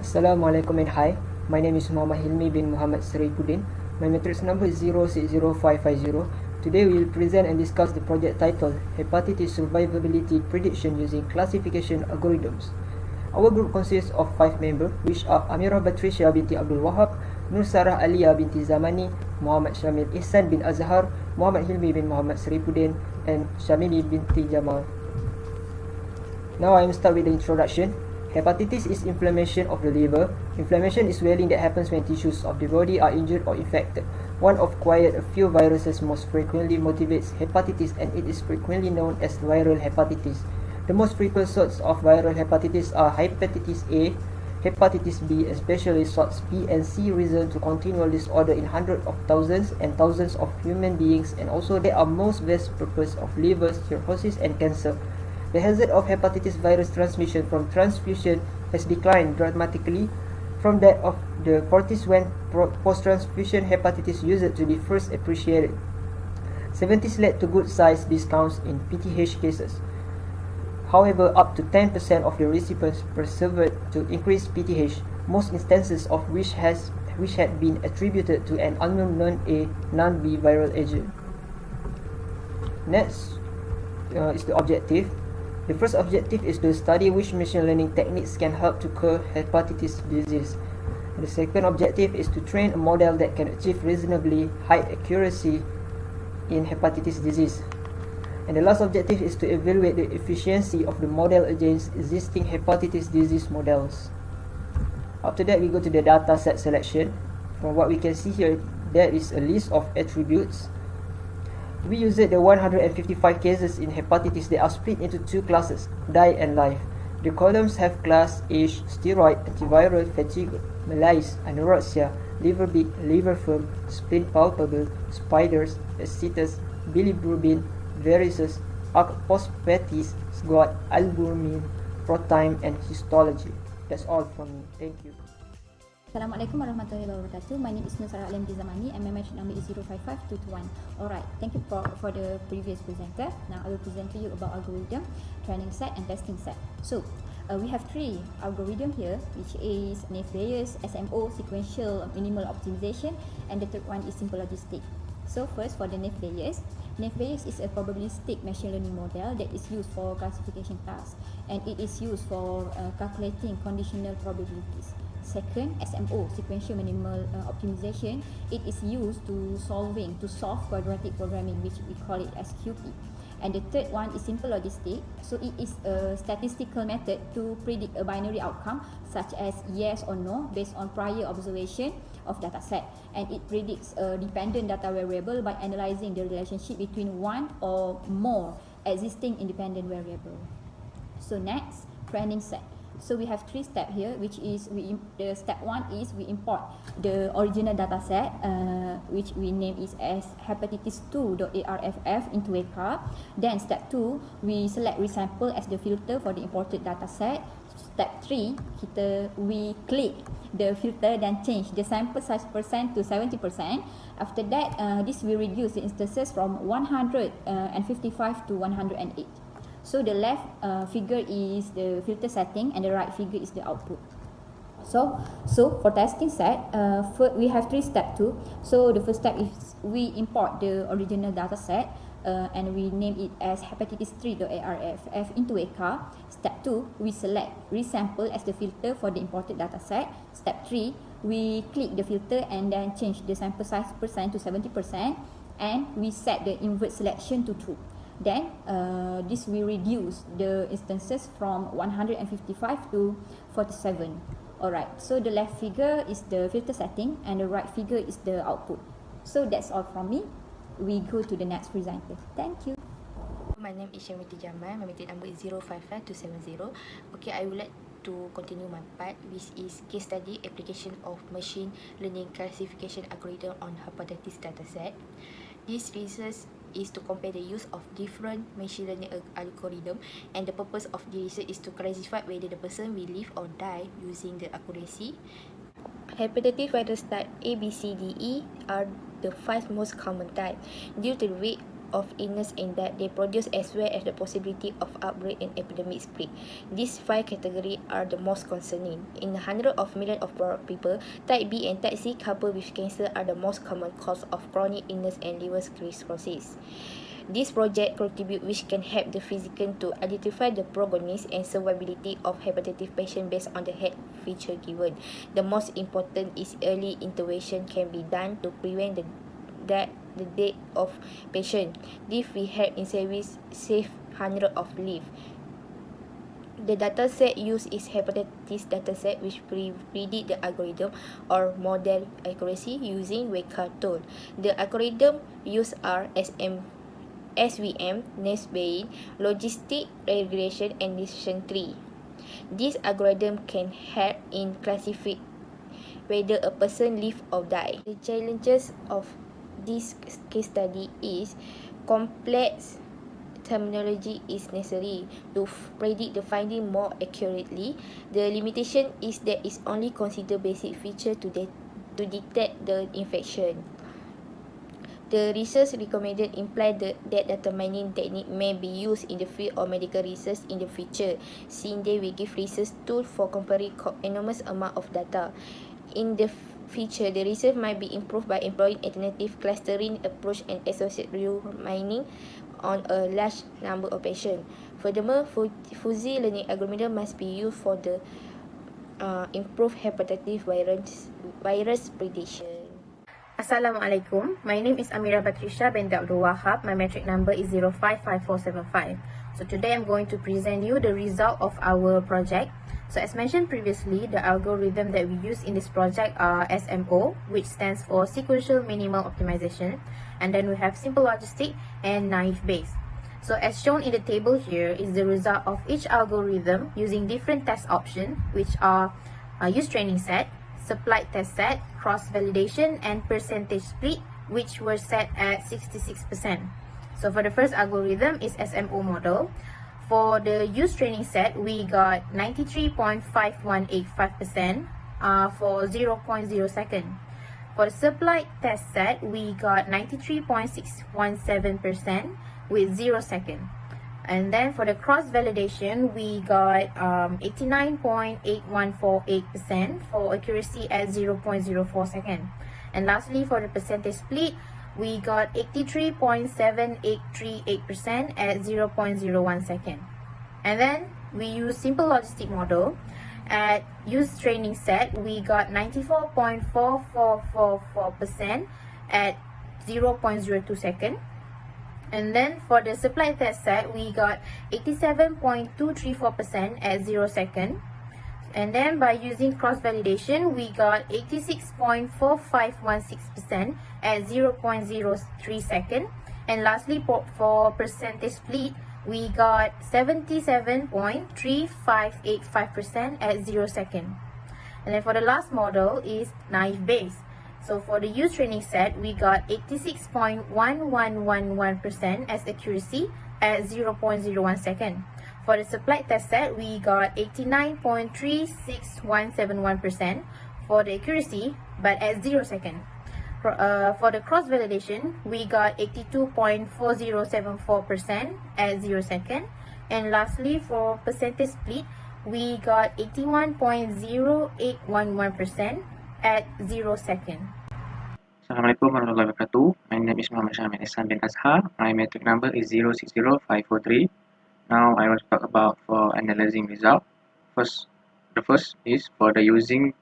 Assalamualaikum and hi. My name is Muhammad Hilmy bin Muhammad SERIPUDIN. My matrix number is 060550. Today we will present and discuss the project titled Hepatitis Survivability Prediction Using Classification Algorithms. Our group consists of 5 members, which are AMIRAH BATRISYIA binti Abdul WAHAB, Nursarah ALLIYA binti ZAMANI, Muhammad Syamil IHSAN bin AZHAR, Muhammad Hilmy bin Muhammad SERIPUDIN, and SYAMIMI binti JAMAL. Now I will start with the introduction. Hepatitis is inflammation of the liver. Inflammation is swelling that happens when tissues of the body are injured or infected. One of quite a few viruses most frequently motivates hepatitis, and it is frequently known as viral hepatitis. The most frequent sorts of viral hepatitis are hepatitis A, hepatitis B, especially sorts B and C reason to continual disorder in hundreds of thousands and thousands of human beings, and also they are most best purpose of liver cirrhosis and cancer. The hazard of hepatitis virus transmission from transfusion has declined dramatically from that of the 40s when post-transfusion hepatitis used to be first appreciated. 70s led to good-sized discounts in PTH cases. However, up to 10% of the recipients persevered to increase PTH, most instances of which had been attributed to an unknown non-B viral agent. Next is the objective. The first objective is to study which machine learning techniques can help to cure hepatitis disease. The second objective is to train a model that can achieve reasonably high accuracy in hepatitis disease. And the last objective is to evaluate the efficiency of the model against existing hepatitis disease models. After that, we go to the dataset selection. From what we can see here, there is a list of attributes. We used the 155 cases in hepatitis that are split into two classes, die and life. The columns have class age, steroid, antiviral, fatigue, malaise, anorexia, liver big, liver firm, spleen palpable, spiders, ascites, bilirubin, varices, postherpetis, SGOT, albumin, protime, and histology. That's all from me. Thank you. Assalamualaikum warahmatullahi wabarakatuh. My name is Nursarah ALLIYA binti ZAMANI and my match number is 055221. Alright, thank you for the previous presenter. Now I will present to you about algorithm, training set and testing set. So, we have 3 algorithms here, which is naive Bayes, SMO, sequential minimal optimization, and the third one is simple logistic. So first, for the naive Bayes. Naive Bayes is a probabilistic machine learning model that is used for classification tasks, and it is used for calculating conditional probabilities. Second, SMO, sequential minimal optimization, it is used to solve quadratic programming, which we call it as QP. And the third one is simple logistic, so it is a statistical method to predict a binary outcome such as yes or no based on prior observation of dataset, and it predicts a dependent data variable by analyzing the relationship between one or more existing independent variable. So next, training set. So we have 3 steps here, which is the step 1 is we import the original data set, which we name is as hepatitis2.arff into ACAR. Then step 2, we select resample as the filter for the imported data set. Step 3, we click the filter then change the sample size percent to 70%. After that, this will reduce the instances from 155 to 108. So the left figure is the filter setting and the right figure is the output. So for testing set, we have 3 steps too. So the first step is we import the original data set and we name it as hepatitis3.arff into ACAR. Step 2, we select resample as the filter for the imported data set. Step 3, we click the filter and then change the sample size percent to 70%, and we set the invert selection to true. Then this will reduce the instances from 155 to 47. Alright, so the left figure is the filter setting and the right figure is the output. So that's all from me. We go to the next presenter. Thank you. My name is Hilmy binti Jamal. My matrix number is 055270. Okay, I would like to continue my part, which is case study application of machine learning classification algorithm on hepatitis dataset. This research is to compare the use of different machine learning algorithm, and the purpose of the research is to classify whether the person will live or die using the accuracy. Hepatitis virus type A, B, C, D, E are the 5 most common type. Due to the weight of illness and death they produce, as well as the possibility of outbreak and epidemic spread. These 5 categories are the most concerning. In the hundreds of millions of people, type B and type C coupled with cancer are the most common cause of chronic illness and liver cirrhosis. This project contribute which can help the physician to identify the prognosis and survivability of hepatitis patient based on the health feature given. The most important is early intervention can be done to prevent the death of patient. This will help in save hundreds of lives. The dataset used is hepatitis dataset, which predict the algorithm or model accuracy using WAHAB tool. The algorithm used are SVM, nest-Bayes, logistic regression, and decision tree. This algorithm can help in classifying whether a person live or die. The challenges of this case study is complex terminology is necessary to predict the finding more accurately. The limitation is that it only consider basic feature to detect the infection. The research recommended imply that data mining technique may be used in the field of medical research in the future, since they will give research tools for comparing enormous amount of data. In the future, the research might be improved by employing alternative clustering approach and associated real mining on a large number of patients. Furthermore, fuzzy learning algorithm must be used for the improved hepatitis virus prediction. Assalamualaikum. My name is AMIRAH BATRISYIA binti ABDUL WAHAB. My metric number is 055475. So today I'm going to present you the result of our project. So as mentioned previously, the algorithm that we use in this project are SMO, which stands for Sequential Minimal Optimization, and then we have Simple Logistic and Naive Bayes. So as shown in the table here is the result of each algorithm using different test options, which are use training set, supplied test set, cross-validation, and percentage split, which were set at 66%. So for the first algorithm is SMO model. For the use training set, we got 93.5185% for 0.0 second. For the supplied test set, we got 93.617% with 0 second. And then for the cross-validation, we got 89.8148% for accuracy at 0.04 second. And lastly, for the percentage split, we got 83.7838% at 0.01 second. And then we use simple logistic model. At use training set, we got 94.4444% at 0.02 second. And then for the supply test set, we got 87.234% at 0 second. And then by using cross-validation, we got 86.4516% at 0.03 second. And lastly, for percentage split, we got 77.3585% at 0 second. And then for the last model is Naive Bayes. So for the use training set, we got 86.1111% as accuracy at 0.01 second. For the supplied test set, we got 89.36171% for the accuracy, but at 0 second. For the cross-validation, we got 82.4074% at 0 second. And lastly, for percentage split, we got 81.0811% at 0 second. Assalamualaikum warahmatullahi wabarakatuh. My name is Muhammad IHSAN bin AZHAR. My metric number is 060543. Now I will talk about for analyzing result. The first is for the using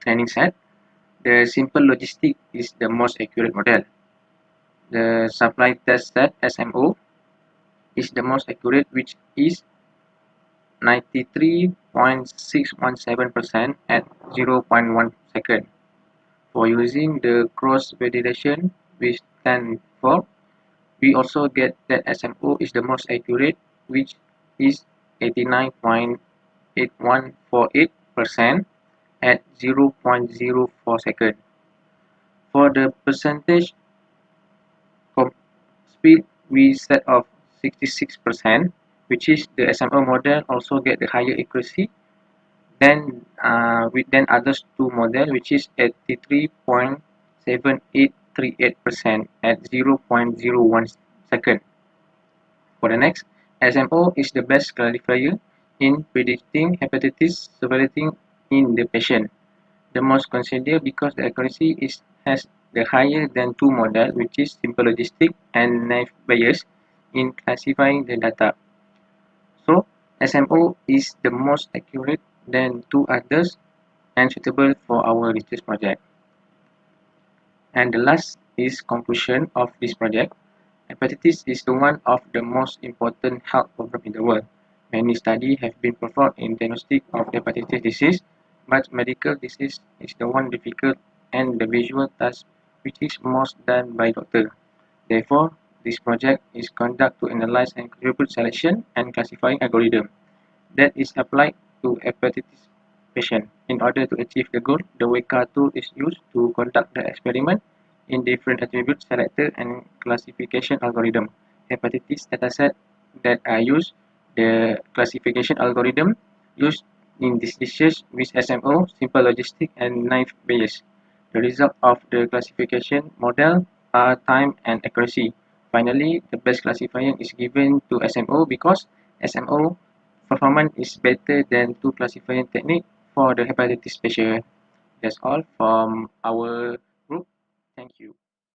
training set. The simple logistic is the most accurate model. The supply test set SMO is the most accurate, which is 93.617% at 0.1 second. For using the cross-validation, which stand for, we also get that SMO is the most accurate, which is 89.8148% at 0.04 second. For the percentage speed, we set of 66%, which is the SMO model also get the higher accuracy than others two model, which is 83.7838% at 0.01 Second, for the next, SMO is the best classifier in predicting hepatitis severity in the patient. The most considered because the accuracy has the higher than two model, which is simple logistic and naive Bayes in classifying the data. So SMO is the most accurate than two others and suitable for our research project. And the last is conclusion of this project. Hepatitis is the one of the most important health problem in the world. Many studies have been performed in diagnostic of hepatitis disease, but medical disease is the one difficult and the visual task which is most done by doctor. Therefore, this project is conducted to analyze and contribute selection and classifying algorithm that is applied to hepatitis patient. In order to achieve the goal, the WECA tool is used to conduct the experiment in different attribute selector and classification algorithm. Hepatitis dataset that are used, the classification algorithm used in this research with SMO, simple logistic and naive Bayes. The result of the classification model are time and accuracy. Finally, the best classifier is given to SMO because SMO performance is better than two classifying technique for the hepatitis patient. That's all from our group. Thank you.